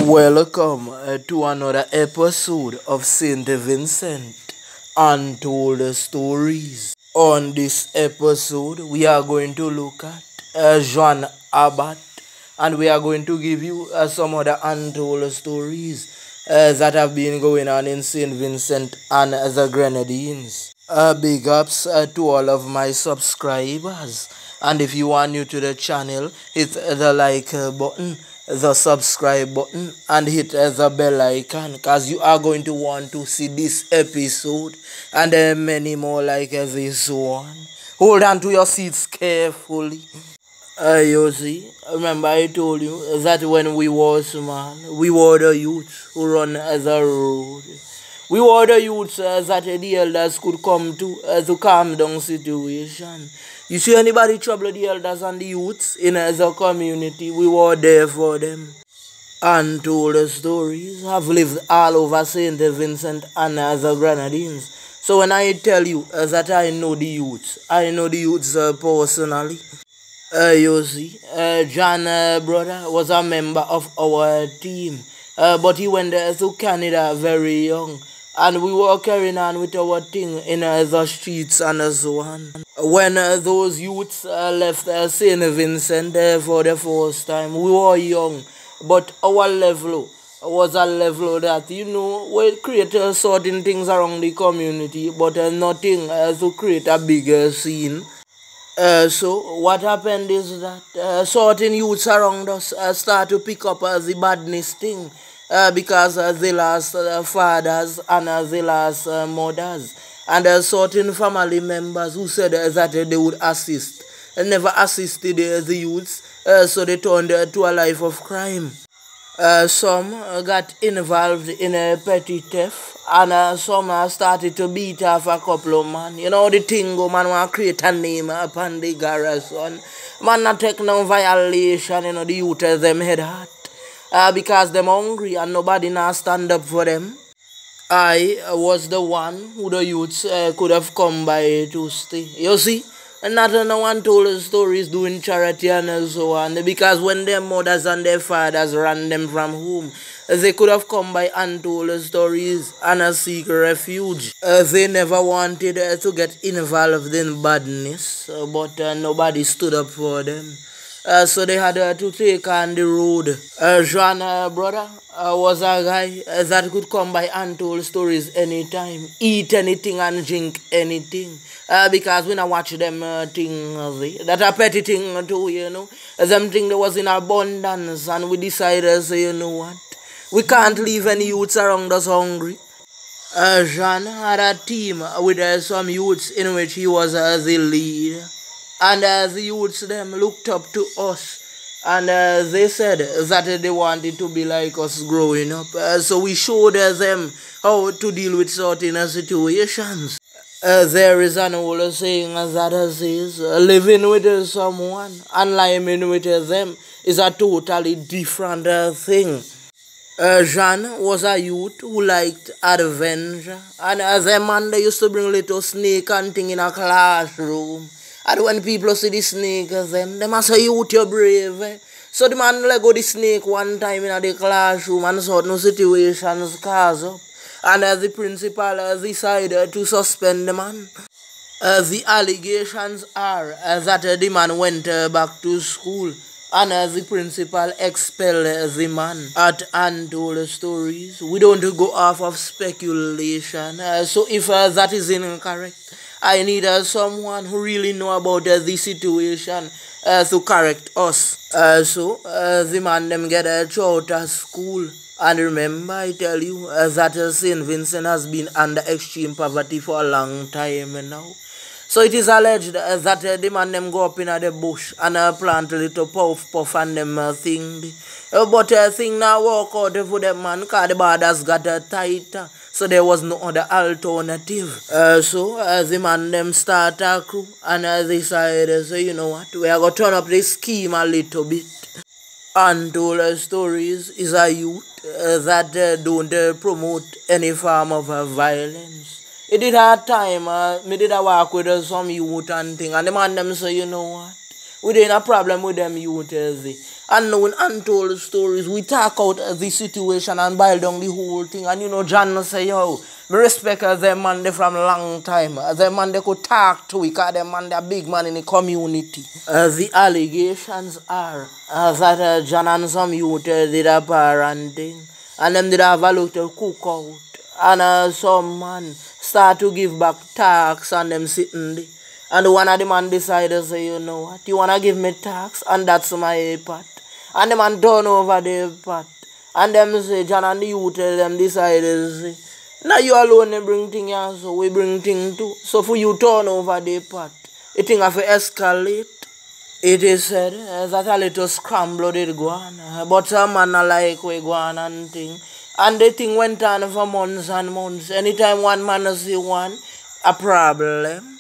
Welcome to another episode of St Vincent Untold Stories. On this episode, we are going to look at Jean Abbott, and we are going to give you some other untold stories that have been going on in St Vincent and the Grenadines. Big ups to all of my subscribers, and if you are new to the channel, hit the like button, the subscribe button, and hit the bell icon, because you are going to want to see this episode and many more like this one. Hold on to your seats carefully. You see, remember I told you that when we was small, we were the youths who run the road. We were the youths that the elders could come to calm down situation. You see anybody trouble the elders and the youths in the community, we were there for them. Untold stories have lived all over St Vincent and the Grenadines. So when I tell you that I know the youths personally. You see, John brother was a member of our team, but he went to Canada very young, and we were carrying on with our thing in the streets and so on. When those youths left St Vincent for the first time, we were young, but our level was a level that, we create certain things around the community, but nothing to create a bigger scene. So what happened is that certain youths around us start to pick up the badness thing because they lost fathers and they lost mothers, and certain family members who said that they would assist and never assisted the youths, so they turned to a life of crime. Some got involved in a petty theft, and some started to beat off a couple of man. You know the thing, man want to create a name upon the garrison. Man not take no violation, the youth them head hot. Because them hungry and nobody now stand up for them. I was the one who the youths could have come by to stay. You see? And not no one told us stories doing charity and so on. Because when their mothers and their fathers ran them from home, they could have come by untold stories and seek refuge. They never wanted to get involved in badness, but nobody stood up for them. So they had to take on the road. Jean brother was a guy that could come by untold stories anytime, eat anything and drink anything. Because we not watch them things. That a petty thing too, Them thing that was in abundance, and we decided, say, you know what? We can't leave any youths around us hungry. Jean had a team with some youths in which he was the lead. And the youths them looked up to us, and they said that they wanted to be like us growing up. So we showed them how to deal with certain situations. There is an old saying that says, living with someone and living with them is a totally different thing. Jean was a youth who liked adventure, and as a man they used to bring little snake hunting in a classroom. And when people see the snake, them must say, youth, you're brave. So the man let go the snake one time in the classroom, and certain situations cause up. And the principal decided to suspend the man. The allegations are that the man went back to school, and the principal expelled the man. At untold stories, we don't go off of speculation. So if that is incorrect, I need someone who really know about the situation to correct us. So the man them get out of school. And remember, I tell you that St Vincent has been under extreme poverty for a long time now. So it is alleged that the man them go up in the bush and plant a little puff and them thing. But thing now work out for them man, because the borders got tight. So there was no other alternative. So the man them start a crew, and they decided, so you know what, we are going to turn up the scheme a little bit. Untold Stories is a youth that don't promote any form of violence. It did hard time, me did a walk with some youth and thing, and the man them say, you know what, we didn't have a problem with them youth. And knowing untold stories, we talk out the situation and boil down the whole thing. And John say, yo, me respect them man they from long time. Them man they could talk to, because them man they a big man in the community. The allegations are that John and some youth did a parenting, and them did have a little cookout. And some man start to give back tax and them sitting there. And one of the man decided to say, you know what, you want to give me tax? And that's my part. And the man turn over the pot. And them say, John and the youth them decided to say, now you alone they bring thing here, so we bring thing too. So for you turn over the pot, it thing have to escalate. It is said that a little scramble did go on. But some man like we go on and thing. And the thing went on for months and months. Anytime one man see one, a problem.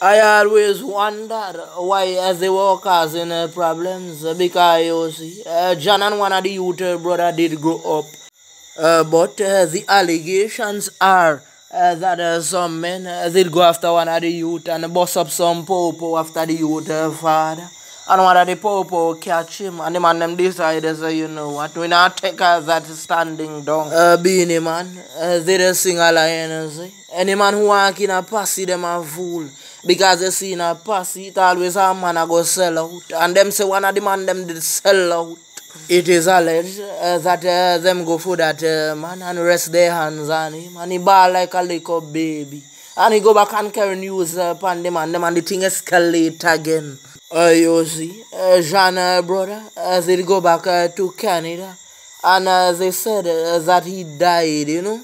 I always wondered why they were causing problems, because you see, John and one of the youth brother did grow up. But the allegations are that some men did go after one of the youth and bust up some popo after the youth father. And one of the popo catch him, and the man them decided, say, you know what, we not take that standing down. Being a man, they just sing a line, say, any man who walk in a posse, them a fool. Because they see in a posse, it always a man a go sell out. And them say one of the man them did sell out. It is alleged that them go for that man and rest their hands on him. And he ball like a little baby. And he go back and carry news upon them and the thing escalate again. You see, Jean brother, they go back to Canada. And they said that he died, you know.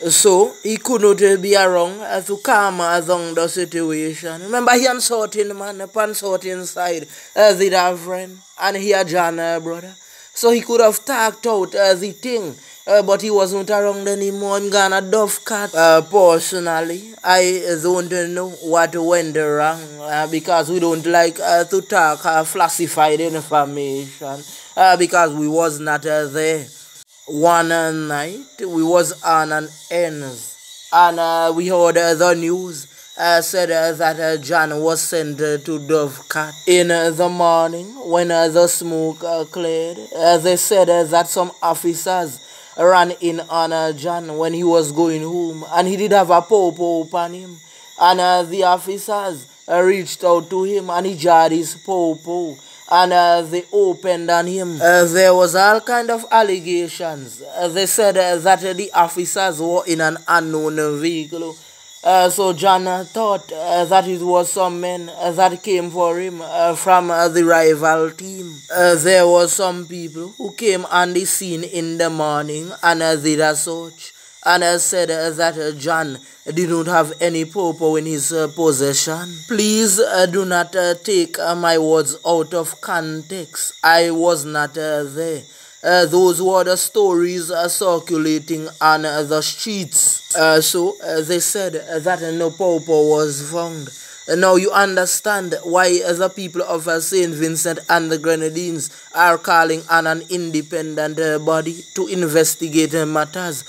So, he could not be around to calm down the situation. Remember, he and sorting man, upon sorting side, they have friend, and he had John brother. So, he could have talked out the thing, but he wasn't around anymore. I'm gonna dove cat. Personally, I don't know what went wrong, because we don't like to talk classified information, because we was not there. One night we was on an ends, and we heard the news said that John was sent to Dovecat. In the morning when the smoke cleared, they said that some officers ran in on John when he was going home, and he did have a popo upon him, and the officers reached out to him and he jarred his popo. And they opened on him. There was all kind of allegations. They said that the officers were in an unknown vehicle. So John thought that it was some men that came for him from the rival team. There was some people who came on the scene in the morning and did a search. And said that John did not have any popo in his possession. Please do not take my words out of context. I was not there. Those were the stories circulating on the streets. So they said that no popo was found. Now you understand why the people of St Vincent and the Grenadines are calling on an independent body to investigate matters.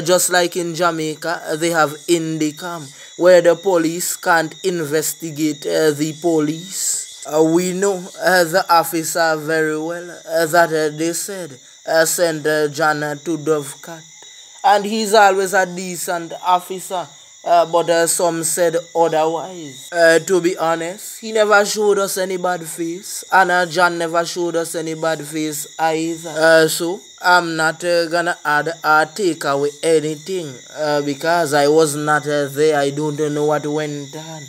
Just like in Jamaica, they have INDICAM, where the police can't investigate the police. We know the officer very well that they said send John to Dovecat. And he's always a decent officer. But some said otherwise. To be honest, he never showed us any bad face, and John never showed us any bad face either. So I'm not gonna add or take away anything because I was not there. I don't know what went on.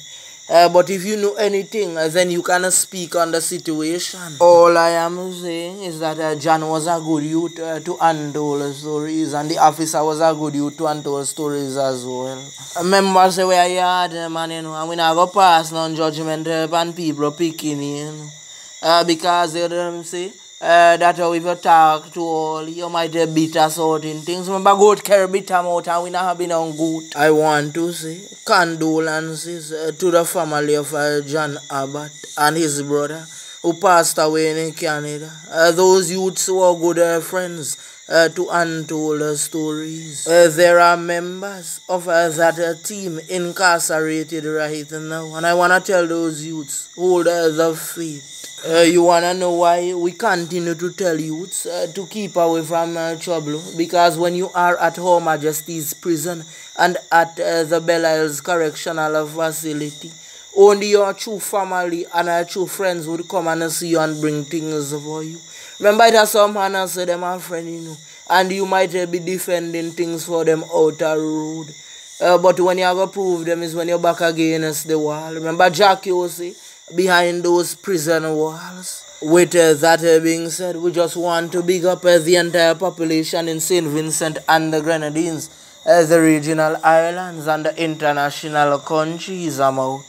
But if you know anything, then you can speak on the situation. All I am saying is that John was a good youth to untold stories, and the officer was a good youth to untold stories as well. Remember, say where you had, man, you know, and we not go pass no judgment upon people picking, you know. Because they don't say that if you talk to all, you might bitter certain things. Remember, God carry bitter out and we not have been on good. I want to say condolences to the family of John Abbott and his brother who passed away in Canada. Those youths were good friends to untold stories. There are members of that team incarcerated right now, and I want to tell those youths, hold the faith. You wanna know why we continue to tell youths to keep away from trouble? Because when you are at Her Majesty's prison and at the Belle Isles Correctional Facility, only your true family and your true friends would come and see you and bring things for you. Remember, it has some man and say them are friend, and you might be defending things for them out the road. But when you go prove them is when you're back against the wall. Remember Jack say behind those prison walls. With that being said, we just want to big up the entire population in St Vincent and the Grenadines, the regional islands and the international countries. I'm out.